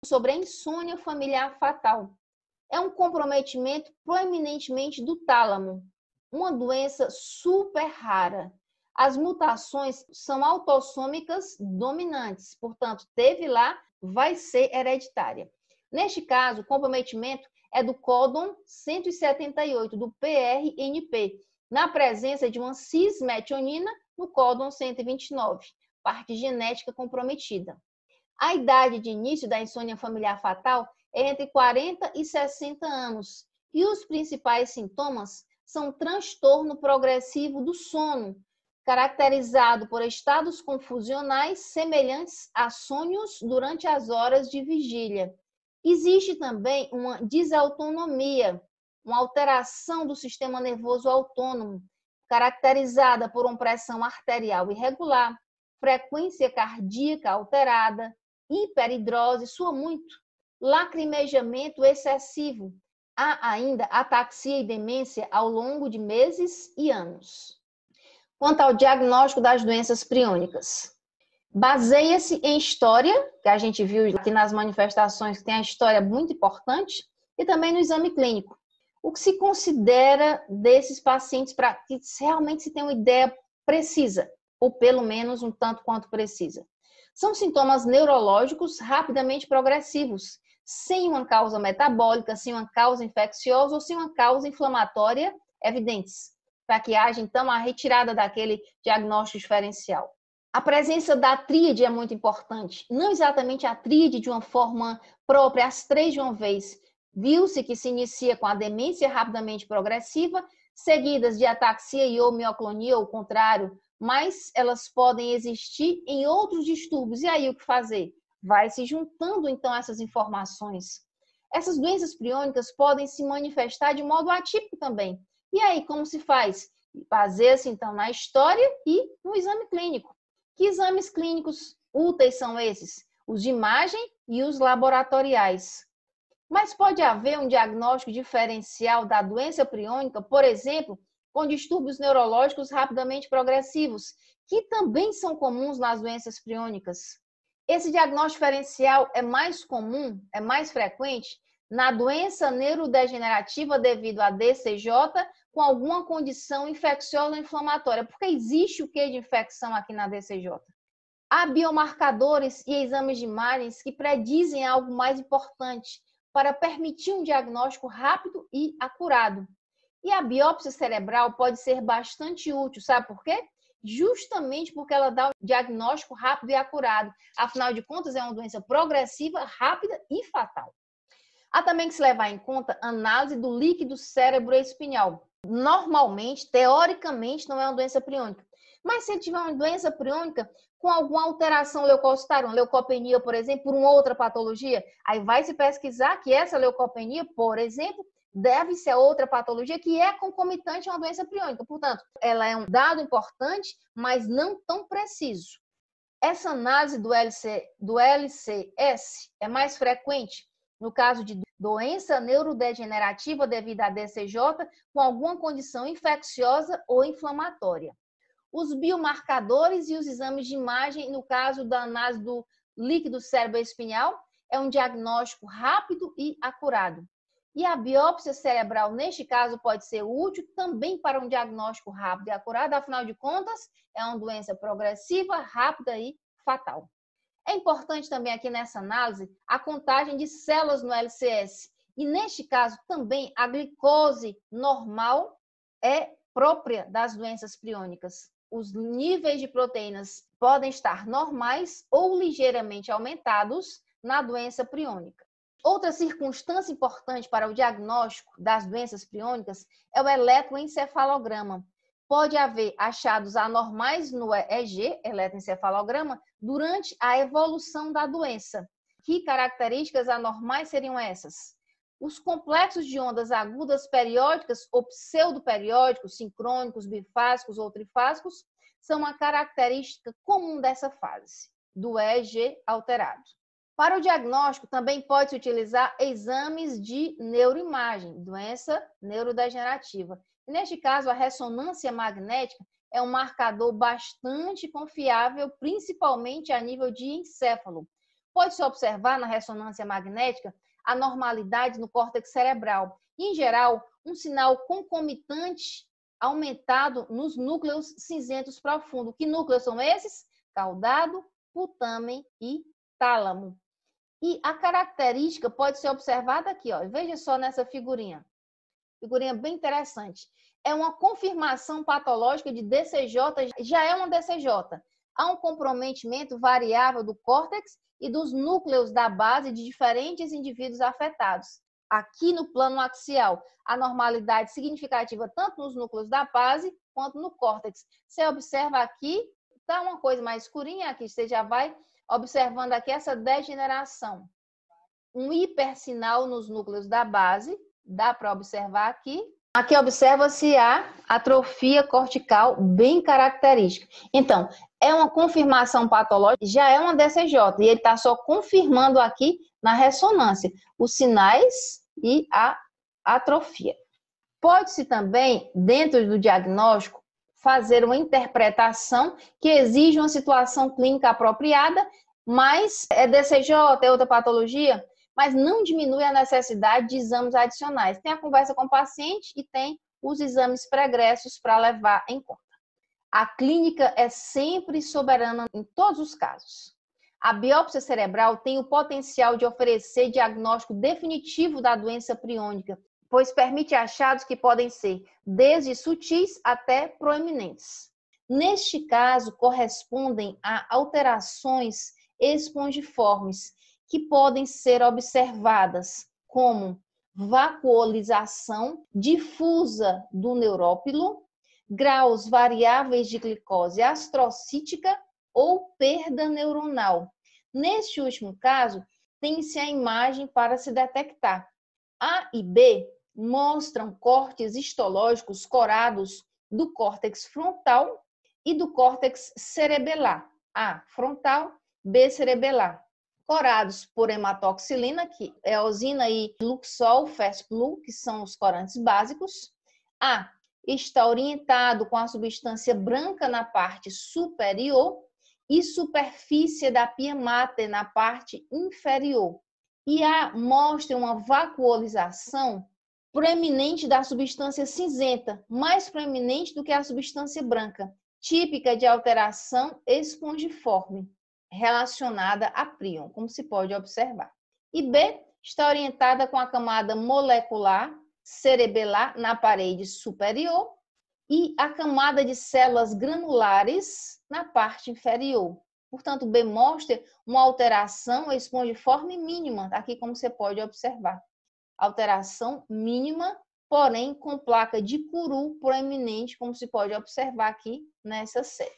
sobre a insônia familiar fatal. É um comprometimento proeminentemente do tálamo, uma doença super rara. As mutações são autossômicas dominantes, portanto, teve lá, vai ser hereditária. Neste caso, o comprometimento é do códon 178 do PRNP, na presença de uma cismetionina no códon 129, parte genética comprometida. A idade de início da insônia familiar fatal é entre 40 e 60 anos, e os principais sintomas são transtorno progressivo do sono, caracterizado por estados confusionais semelhantes a sonhos durante as horas de vigília. Existe também uma desautonomia, uma alteração do sistema nervoso autônomo, caracterizada por uma pressão arterial irregular, frequência cardíaca alterada, hiperidrose, sua muito, lacrimejamento excessivo. Há ainda ataxia e demência ao longo de meses e anos. Quanto ao diagnóstico das doenças priônicas, baseia-se em história, que a gente viu aqui nas manifestações, que tem a história muito importante, e também no exame clínico. O que se considera desses pacientes para que realmente se tenha uma ideia precisa, ou pelo menos um tanto quanto precisa. São sintomas neurológicos rapidamente progressivos, sem uma causa metabólica, sem uma causa infecciosa ou sem uma causa inflamatória evidentes, para que haja, então, a retirada daquele diagnóstico diferencial. A presença da tríade é muito importante, não exatamente a tríade de uma forma própria, as três de uma vez. Viu-se que se inicia com a demência rapidamente progressiva, seguidas de ataxia e ou mioclonia, ou o contrário, mas elas podem existir em outros distúrbios. E aí o que fazer? Vai se juntando, então, essas informações. Essas doenças priônicas podem se manifestar de modo atípico também. E aí, como se faz? Baseia-se, então, na história e no exame clínico. Que exames clínicos úteis são esses? Os de imagem e os laboratoriais. Mas pode haver um diagnóstico diferencial da doença priônica, por exemplo, com distúrbios neurológicos rapidamente progressivos, que também são comuns nas doenças priônicas. Esse diagnóstico diferencial é mais comum, é mais frequente na doença neurodegenerativa devido a DCJ com alguma condição infecciosa ou inflamatória, porque existe o que de infecção aqui na DCJ. Há biomarcadores e exames de imagens que predizem algo mais importante para permitir um diagnóstico rápido e acurado. E a biópsia cerebral pode ser bastante útil, sabe por quê? Justamente porque ela dá um diagnóstico rápido e acurado. Afinal de contas, é uma doença progressiva, rápida e fatal. Há também que se levar em conta a análise do líquido cerebroespinhal. Normalmente, teoricamente, não é uma doença priônica. Mas se ele tiver uma doença priônica com alguma alteração leucocitária, uma leucopenia, por exemplo, por uma outra patologia, aí vai se pesquisar que essa leucopenia, por exemplo, deve ser outra patologia que é concomitante a uma doença priônica. Portanto, ela é um dado importante, mas não tão preciso. Essa análise do LCS é mais frequente no caso de doença neurodegenerativa devido à DCJ com alguma condição infecciosa ou inflamatória. Os biomarcadores e os exames de imagem, no caso da análise do líquido cerebroespinhal, é um diagnóstico rápido e acurado. E a biópsia cerebral, neste caso, pode ser útil também para um diagnóstico rápido e acurado, afinal de contas, é uma doença progressiva, rápida e fatal. É importante também aqui nessa análise a contagem de células no LCS. E neste caso também a glicose normal é própria das doenças priônicas. Os níveis de proteínas podem estar normais ou ligeiramente aumentados na doença priônica. Outra circunstância importante para o diagnóstico das doenças priônicas é o eletroencefalograma. Pode haver achados anormais no EEG, eletroencefalograma, durante a evolução da doença. Que características anormais seriam essas? Os complexos de ondas agudas periódicas ou pseudoperiódicos, sincrônicos, bifásicos ou trifásicos, são uma característica comum dessa fase, do EEG alterado. Para o diagnóstico, também pode-se utilizar exames de neuroimagem, doença neurodegenerativa. E neste caso, a ressonância magnética é um marcador bastante confiável, principalmente a nível de encéfalo. Pode-se observar na ressonância magnética anormalidades no córtex cerebral. E, em geral, um sinal concomitante aumentado nos núcleos cinzentos profundos. Que núcleos são esses? Caudado, putamen e tálamo. E a característica pode ser observada aqui, ó. Veja só nessa figurinha. Figurinha bem interessante. É uma confirmação patológica de DCJ, já é uma DCJ. Há um comprometimento variável do córtex e dos núcleos da base de diferentes indivíduos afetados. Aqui no plano axial, anormalidade significativa tanto nos núcleos da base quanto no córtex. Você observa aqui, está uma coisa mais escurinha aqui, você já vai observando aqui essa degeneração. Um hipersinal nos núcleos da base, dá para observar aqui. Aqui observa-se a atrofia cortical bem característica. Então, é uma confirmação patológica, já é uma DCJ, e ele está só confirmando aqui na ressonância os sinais e a atrofia. Pode-se também, dentro do diagnóstico, fazer uma interpretação que exige uma situação clínica apropriada, mas é DCJ, é outra patologia, mas não diminui a necessidade de exames adicionais. Tem a conversa com o paciente e tem os exames pregressos para levar em conta. A clínica é sempre soberana em todos os casos. A biópsia cerebral tem o potencial de oferecer diagnóstico definitivo da doença priônica, pois permite achados que podem ser desde sutis até proeminentes. Neste caso, correspondem a alterações espongiformes, que podem ser observadas como vacuolização difusa do neurópilo, graus variáveis de glicose astrocítica ou perda neuronal. Neste último caso, tem-se a imagem para se detectar. A e B mostram cortes histológicos corados do córtex frontal e do córtex cerebelar. A frontal, B cerebelar. Corados por hematoxilina, que é eosina e Luxol, Fast-Blue, que são os corantes básicos. A está orientado com a substância branca na parte superior e superfície da pia mater na parte inferior. E A mostra uma vacuolização proeminente da substância cinzenta, mais proeminente do que a substância branca, típica de alteração espongiforme, relacionada a prion, como se pode observar. E B está orientada com a camada molecular cerebelar na parede superior e a camada de células granulares na parte inferior. Portanto, B mostra uma alteração espongiforme mínima, aqui como você pode observar. Alteração mínima, porém com placa de Curu proeminente, como se pode observar aqui nessa seta.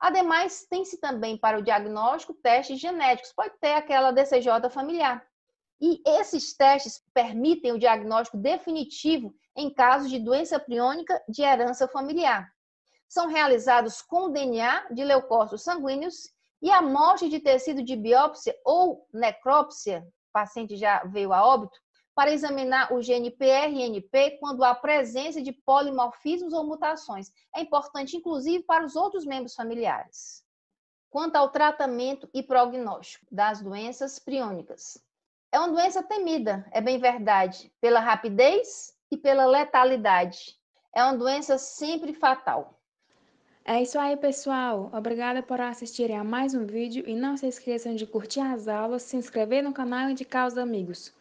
Ademais, tem-se também para o diagnóstico testes genéticos, pode ter aquela DCJ familiar. E esses testes permitem o diagnóstico definitivo em casos de doença priônica de herança familiar. São realizados com DNA de leucócitos sanguíneos e amostra de tecido de biópsia ou necrópsia, o paciente já veio a óbito, para examinar o gene PRNP quando há presença de polimorfismos ou mutações. É importante, inclusive, para os outros membros familiares. Quanto ao tratamento e prognóstico das doenças priônicas. É uma doença temida, é bem verdade, pela rapidez e pela letalidade. É uma doença sempre fatal. É isso aí, pessoal. Obrigada por assistirem a mais um vídeo e não se esqueçam de curtir as aulas, se inscrever no canal e indicar aos amigos.